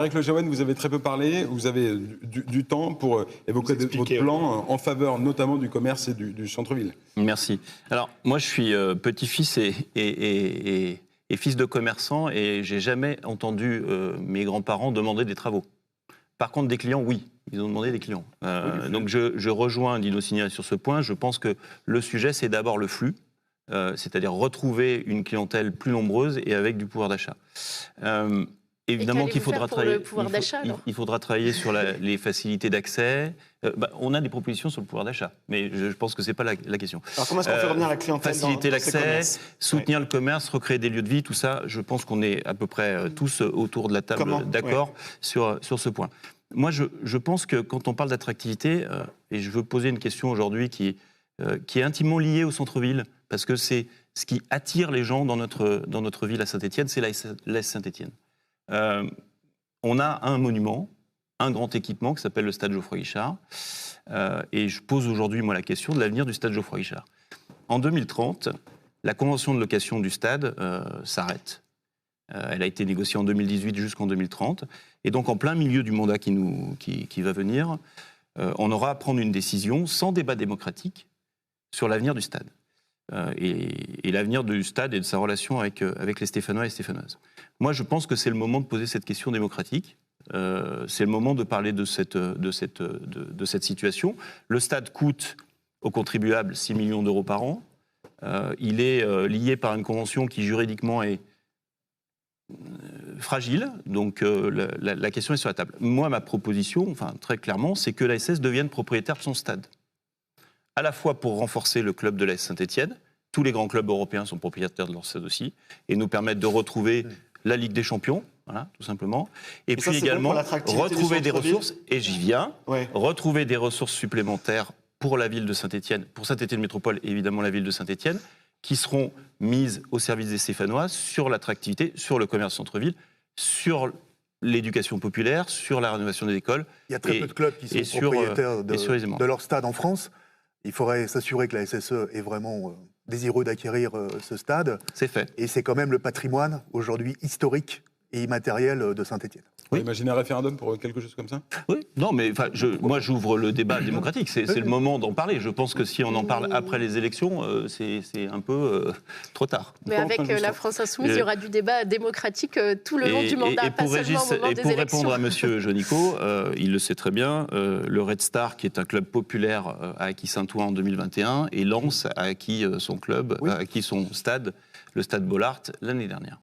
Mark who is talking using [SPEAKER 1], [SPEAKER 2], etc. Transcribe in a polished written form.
[SPEAKER 1] Éric Le Jaouen, vous avez très peu parlé, vous avez du temps pour évoquer votre plan en faveur notamment du commerce et du centre-ville.
[SPEAKER 2] Merci. Alors, moi, je suis petit-fils et fils de commerçant et j'ai jamais entendu mes grands-parents demander des travaux. Par contre, des clients, oui. Ils ont demandé des clients. Donc, je rejoins Dino Signa sur ce point. Je pense que le sujet, c'est d'abord le flux, c'est-à-dire retrouver une clientèle plus nombreuse et avec du pouvoir d'achat. Évidemment qu'il faudra travailler. Il faudra travailler sur les facilités d'accès. On a des propositions sur le pouvoir d'achat, mais je pense que c'est pas la question.
[SPEAKER 3] Alors comment est-ce qu'on fait revenir la clientèle
[SPEAKER 2] faciliter l'accès, soutenir le commerce, recréer des lieux de vie, tout ça. Je pense qu'on est à peu près tous autour de la table d'accord sur ce point. Moi, je pense que quand on parle d'attractivité, et je veux poser une question aujourd'hui qui est intimement liée au centre-ville, parce que c'est ce qui attire les gens dans notre ville à Saint-Étienne, c'est l'AS Saint-Étienne. On a un monument, un grand équipement qui s'appelle le stade Geoffroy-Guichard. Et je pose aujourd'hui, moi, la question de l'avenir du stade Geoffroy-Guichard. En 2030, la convention de location du stade s'arrête. Elle a été négociée en 2018 jusqu'en 2030. Et donc, en plein milieu du mandat qui va venir, on aura à prendre une décision sans débat démocratique sur l'avenir du stade. Et l'avenir du stade et de sa relation avec les Stéphanois et Stéphanoises. Moi, je pense que c'est le moment de poser cette question démocratique. C'est le moment de parler de cette situation. Le stade coûte aux contribuables 6 millions d'euros par an. Il est lié par une convention qui juridiquement est fragile. Donc la question est sur la table. Moi, ma proposition, enfin très clairement, c'est que l'ASS devienne propriétaire de son stade. À la fois pour renforcer le club de l'AS Saint-Étienne, tous les grands clubs européens sont propriétaires de leur stade aussi, et nous permettre de retrouver la Ligue des Champions, voilà, tout simplement. Et puis également retrouver des ressources, et j'y viens, retrouver des ressources supplémentaires pour la ville de Saint-Étienne, pour Saint-Étienne Métropole et évidemment la ville de Saint-Étienne, qui seront mises au service des Stéphanois sur l'attractivité, sur le commerce centre-ville, sur l'éducation populaire, sur la rénovation des écoles.
[SPEAKER 4] Il y a très peu de clubs qui sont propriétaires de leur stade en France. Il faudrait s'assurer que la SSE est vraiment désireux d'acquérir ce stade.
[SPEAKER 2] C'est fait.
[SPEAKER 4] Et c'est quand même le patrimoine aujourd'hui historique et immatériel de Saint-Étienne.
[SPEAKER 1] Oui. Imaginez un référendum pour quelque chose comme ça ?
[SPEAKER 2] Oui, non, mais moi j'ouvre le débat démocratique. C'est le moment d'en parler. Je pense que si on en parle après les élections, c'est un peu trop tard.
[SPEAKER 5] Mais avec la France Insoumise, il y aura du débat démocratique tout le long du mandat, pas seulement au moment des élections.
[SPEAKER 2] Et pour répondre à M. Jonico, il le sait très bien, le Red Star, qui est un club populaire, a acquis Saint-Ouen en 2021, et Lens a acquis son club, a acquis son stade, le stade Bollaert, l'année dernière.